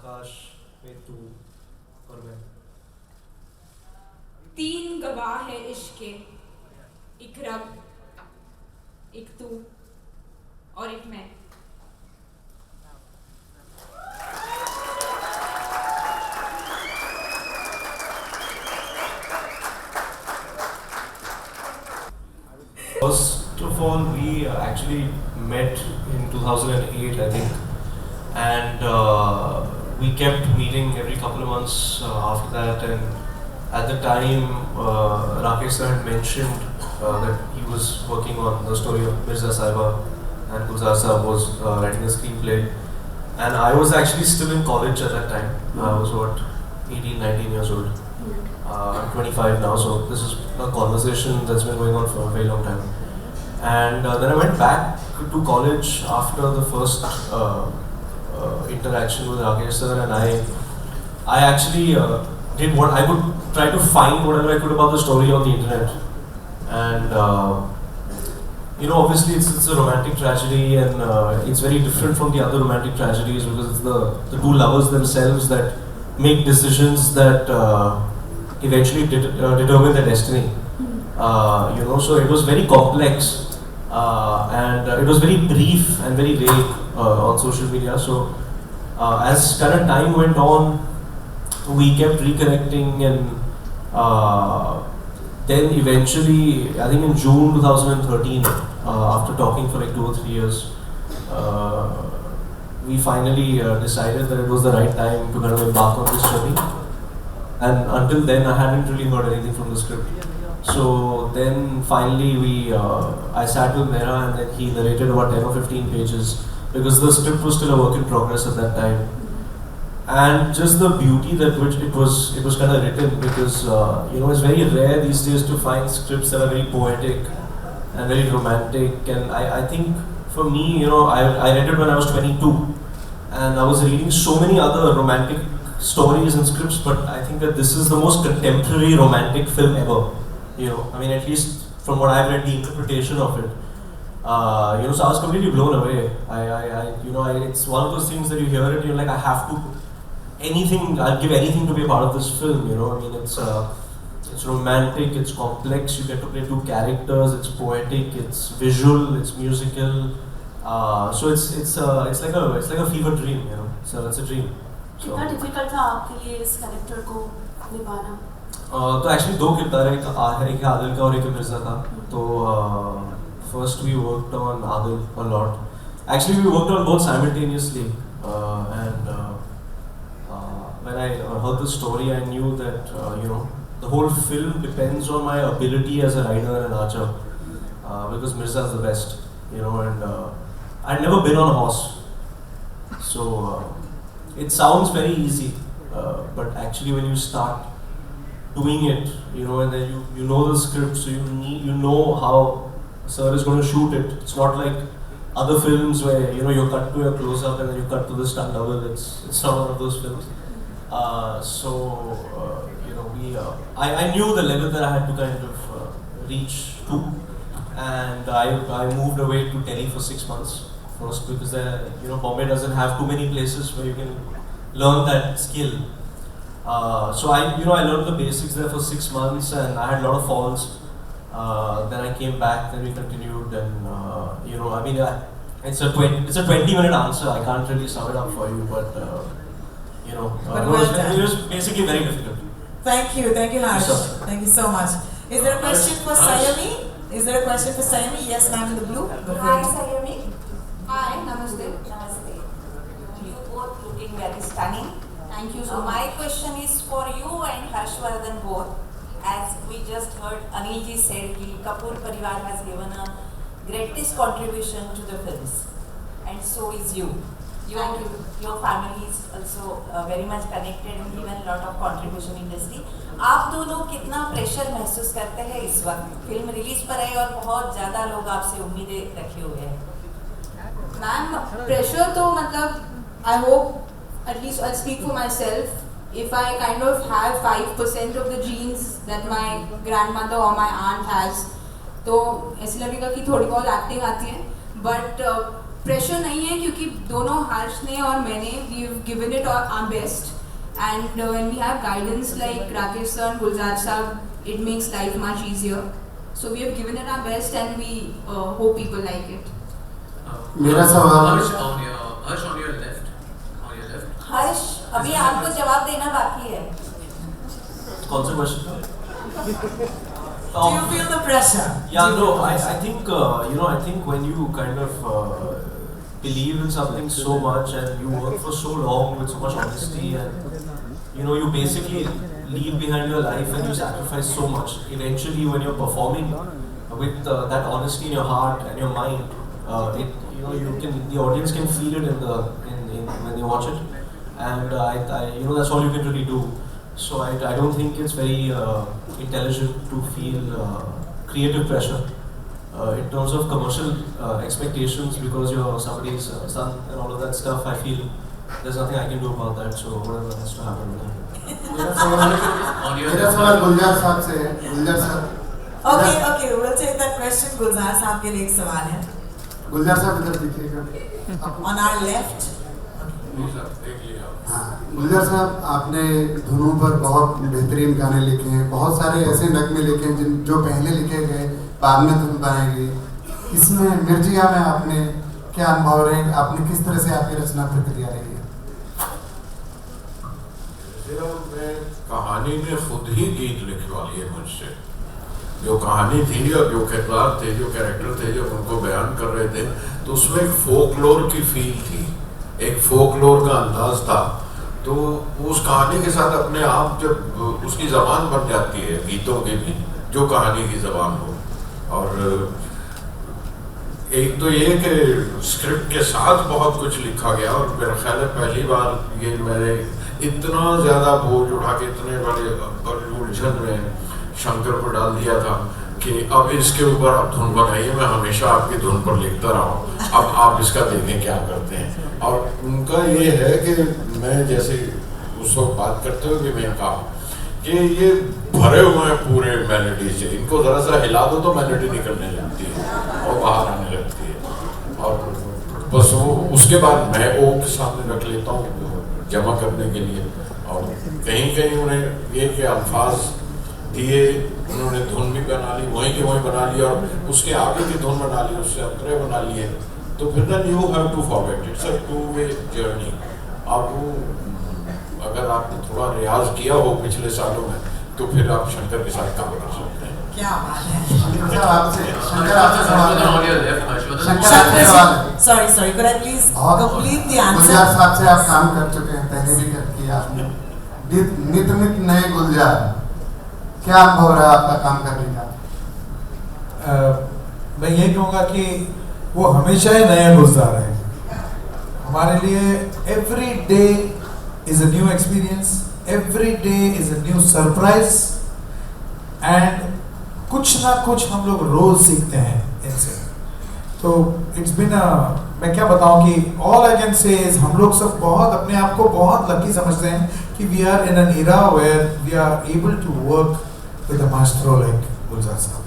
आकाश में तू और मैं। तीन गवाह है इश्क के, एक रब, एक तू और एक मैं। First of all, we actually met in 2008, I think, and we kept meeting every couple of months after that. And at the time, Rakesh sir had mentioned that he was working on the story of Mirza Sahiba, and Gulzar Sahib was writing a screenplay. And I was actually still in college at that time. I was what, 18, 19 years old. I'm 25 now, so this is a conversation that's been going on for a very long time. And then I went back to college after the first interaction with Rakesh sir, and I actually did what I would try to find whatever I could about the story on the internet. And obviously it's a romantic tragedy, and it's very different from the other romantic tragedies because it's the two lovers themselves that make decisions that eventually determine their destiny. So it was very complex, and it was very brief and very vague on social media. So as kind of time went on, we kept reconnecting, and then eventually, I think in June 2013, after talking for like 2 or 3 years, we finally decided that it was the right time to kind of embark on this journey. And until then, I hadn't really heard anything from the script. So then finally I sat with Mehra, and then he narrated about 10 or 15 pages because the script was still a work in progress at that time. And just the beauty that which it was kind of written, because it's very rare these days to find scripts that are very poetic and very romantic. And I think for me, I read it when I was 22, and I was reading so many other romantic stories and scripts, but I think that this is the most contemporary romantic film ever. At least from what I've read, the interpretation of it. So I was completely blown away. It's one of those things that you hear it, you're like, I'll give anything to be a part of this film. It's romantic, it's complex. You get to play two characters. It's poetic, it's visual, it's musical. So it's like a fever dream. So it's a dream. कितना difficult था आपके लिए इस character को निभाना? तो actually दो किरदार है, एक आदिल का और एक मिर्जा का. तो first we worked on Adil a lot. Actually we worked on both simultaneously, and when I heard the story, I knew that the whole film depends on my ability as a rider and archer, because Mirza is the best, and I'd never been on a horse, so it sounds very easy, but actually when you start doing it, and then you know the script, so you know how sir is going to shoot it. It's not like other films where you cut to a close up and then you cut to the stunt double. It's not one of those films. I knew the level that I had to kind of reach to, and I moved away to Delhi for 6 months first, because Bombay doesn't have too many places where you can learn that skill. So I learned the basics there for 6 months, and I had a lot of falls. Then I came back, then we continued, and it's a 20-minute answer. I can't really sum it up for you, but it was basically very difficult. Thank you, Harsh. Sure. Thank you so much. Is there a question for Sayami? Is there a question for Sayami? Yes, ma'am, in the blue. Go for Hi, it. Sayami. Hi, namaste. Namaste. You both looking very stunning. Thank you So so my much. question is for you and Harshvardhan both. As we just heard, Anil ji said that Kapoor Parivar has given a greatest contribution to the films, and so is you. Thank you. Your family is also very much connected and given a lot of contribution industry. आप दोनों कितना pressure महसूस करते हैं इस वक्त? Film release पर है और बहुत ज़्यादा लोग आपसे उम्मीदें रखे हुए हैं. मैम, प्रेशर तो I hope, at least I'll speak for myself, if I kind of have 5% of the genes that my grandmother or my aunt has, तो ऐसे लगेगा कि थोड़ी बहुत एक्टिंग आती है, but प्रेशर नहीं है क्योंकि दोनों हर्ष ने और मैंने we have given it our best and when we have guidance like Rakesh sir and Gulzar sahab it makes life much easier so we have given it our best and we hope people like it मेरा सवाल Harsh on your left. हर्ष अभी आपको जवाब देना बाकी है. कौन सा question? Do you feel the pressure? Yeah, no, I think, I think when you kind of believe in something so much and you work for so long with so much honesty and, you basically leave behind your life and you sacrifice so much. Eventually, when you're performing with that honesty in your heart and your mind, the audience can feel it when they watch it. And that's all you can really do. So I don't think it's very intelligent to feel creative pressure in terms of commercial expectations because you're somebody's son and all of that stuff. I feel there's nothing I can do about that. So whatever has to happen will happen. मेरा सवाल गुलजार साहब से है. गुलजार साहब. Okay, we'll take that question. गुलजार साहब के लिए एक सवाल है. गुलजार साहब इधर देखिएगा. On our left. हाँ, गुलजार साहब आपने धुनों पर बहुत बेहतरीन गाने लिखे हैं. बहुत सारे ऐसे नगमे लिखे हैं जो पहले लिखे गए बाद में धुन बनाई गई. इसमें मिर्जिया में आपने क्या अनुभव रहे? आपने किस तरह से आपकी रचना प्रक्रिया रही है? कहानी ने खुद ही गीत लिखवा लिए मुझसे. जो कहानी थी और जो किरदार थे, जो कैरेक्टर थे, जब उनको बयान कर रहे थे तो उसमें एक फोकलोर की फील थी, एक फोकलोर का अंदाज था. तो उस कहानी के साथ अपने आप जब उसकी ज़बान बन जाती है गीतों की भी, जो कहानी की ज़बान हो. और एक तो ये कि स्क्रिप्ट के साथ बहुत कुछ लिखा गया और मेरा ख्याल है पहली बार ये मैंने इतना ज़्यादा बोझ उठा के इतने बड़े उलझन में शंकर को डाल दिया था कि अब इसके ऊपर आप धुन बनाइए, मैं हमेशा आपकी धुन पर लिखता रहा हूँ, अब आप इसका देखें क्या करते हैं. और उनका ये है कि मैं जैसे उस वक्त बात करते हुए भी मैं कहा कि ये भरे हुए हैं पूरे मेलोडी से, इनको ज़रा सा हिला दो तो मेलोडी निकलने लगती है और बाहर आने लगती है. और बस वो उसके बाद मैं ओ के सामने रख लेता हूँ जमा करने के लिए. और कहीं कहीं उन्हें ये के अल्फाज दिए, उन्होंने धुन भी बना ली, वहीं की वहीं बना ली और उसके आगे की धुन बना ली, उससे अंतरे बना लिए. तो फिर then you have to forward. It's a two way journey. आप अगर आपने थोड़ा रियाज किया हो पिछले सालों में तो फिर आप शंकर के साथ काम कर सकते हैं. क्या बात है. शंकर आपसे सवाल है. Sorry, could I please complete the answer? गुलजार साहब से आप काम कर चुके हैं, पहले भी किया आपने. नित नए गुलजार, क्या अनुभव रहा आपका काम करने का? मैं ये कहूँगा कि वो हमेशा ही नया गुलजार है हमारे लिए. Every day is a new experience, every day is a new surprise and कुछ ना कुछ हम लोग रोज सीखते हैं इनसे. तो इट्स बिन मैं क्या बताऊं कि all I can say is हम लोग सब बहुत अपने आप को बहुत लकी समझते हैं कि we are in an era where we are able to work with a maestro like Gulzar Sahab.